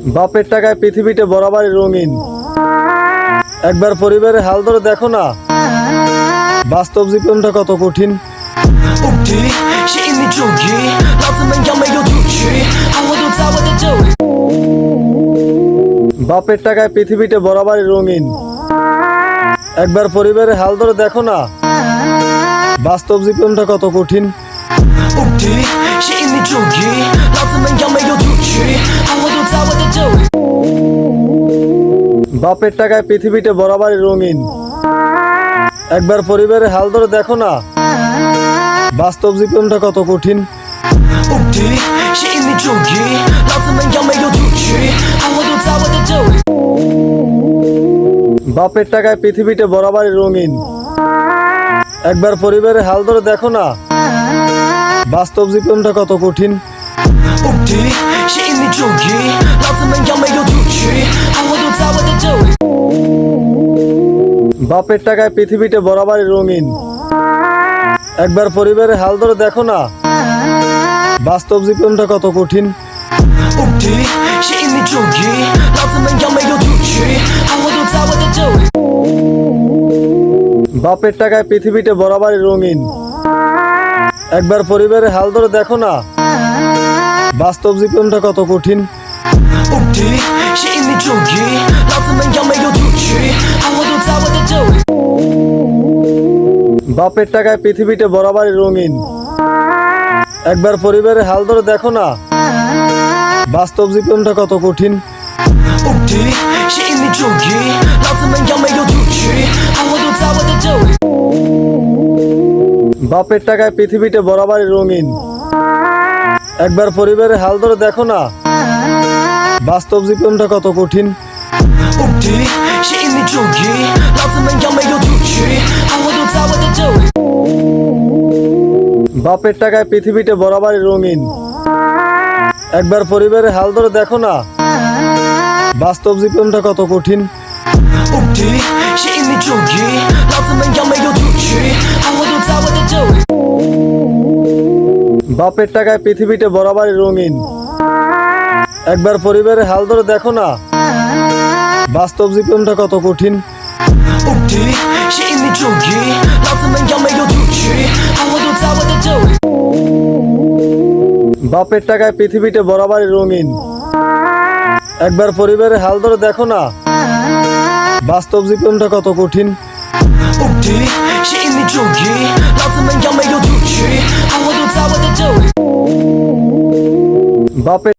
বাপের টাকায় পৃথিবীতে বরাবরই রঙিন। একবার পরিবারের হাল ধরে দেখো না, বাস্তব জীবনটা কত কঠিন। বাপের টাকায় পৃথিবীতে বরাবরই রঙিন। একবার পরিবারের হাল ধরে দেখো না, বাস্তব জীবনটা কত কঠিন। বাপের টাকায় পৃথিবীতে বরাবরই রঙিন। একবার পরিবারের হাল ধরে দেখো না, বাস্তব জীবনটা কত কঠিন। বাপের টাকায় পৃথিবীতে বরাবরই রঙিন। একবার পরিবারের হাল ধরে দেখো না, বাস্তব জীবনটা কত কঠিন। বাপের টাকায় পৃথিবীতে বরাবরই রঙিন। একবার পরিবারের হাল ধরে দেখো না, বাস্তব জীবনটা কত কঠিন। বাপের টাকায় পৃথিবীতে বরাবরই রঙিন। একবার পরিবারের হাল ধরে দেখো না, বাস্তব জীবনটা কত কঠিন। বাপের টাকায় পৃথিবীতে বরাবরই রঙিন। একবার পরিবারের হাল ধরে দেখো না, বাস্তব জীবনটা কত কঠিন। বাপের টাকায় পৃথিবীতে বরাবরই রঙিন। একবার পরিবারের হাল ধরে দেখো না, বাস্তব জীবনটা কত কঠিন। বাপের টাকায় পৃথিবীতে বরাবরই রঙিন। একবার পরিবারের হাল ধরে দেখো না, বাস্তব জীবনটা কত কঠিন। বাপের টাকায় পৃথিবীতে বরাবরই রঙিন। একবার পরিবারের হাল ধরে দেখো না, বাস্তব জীবনটা কত কঠিন। বাপের টাকায় পৃথিবীতে বরাবরই রঙিন। একবার পরিবারের হাল ধরে দেখো না, বাস্তব জীবনটা কত কঠিন। বাপের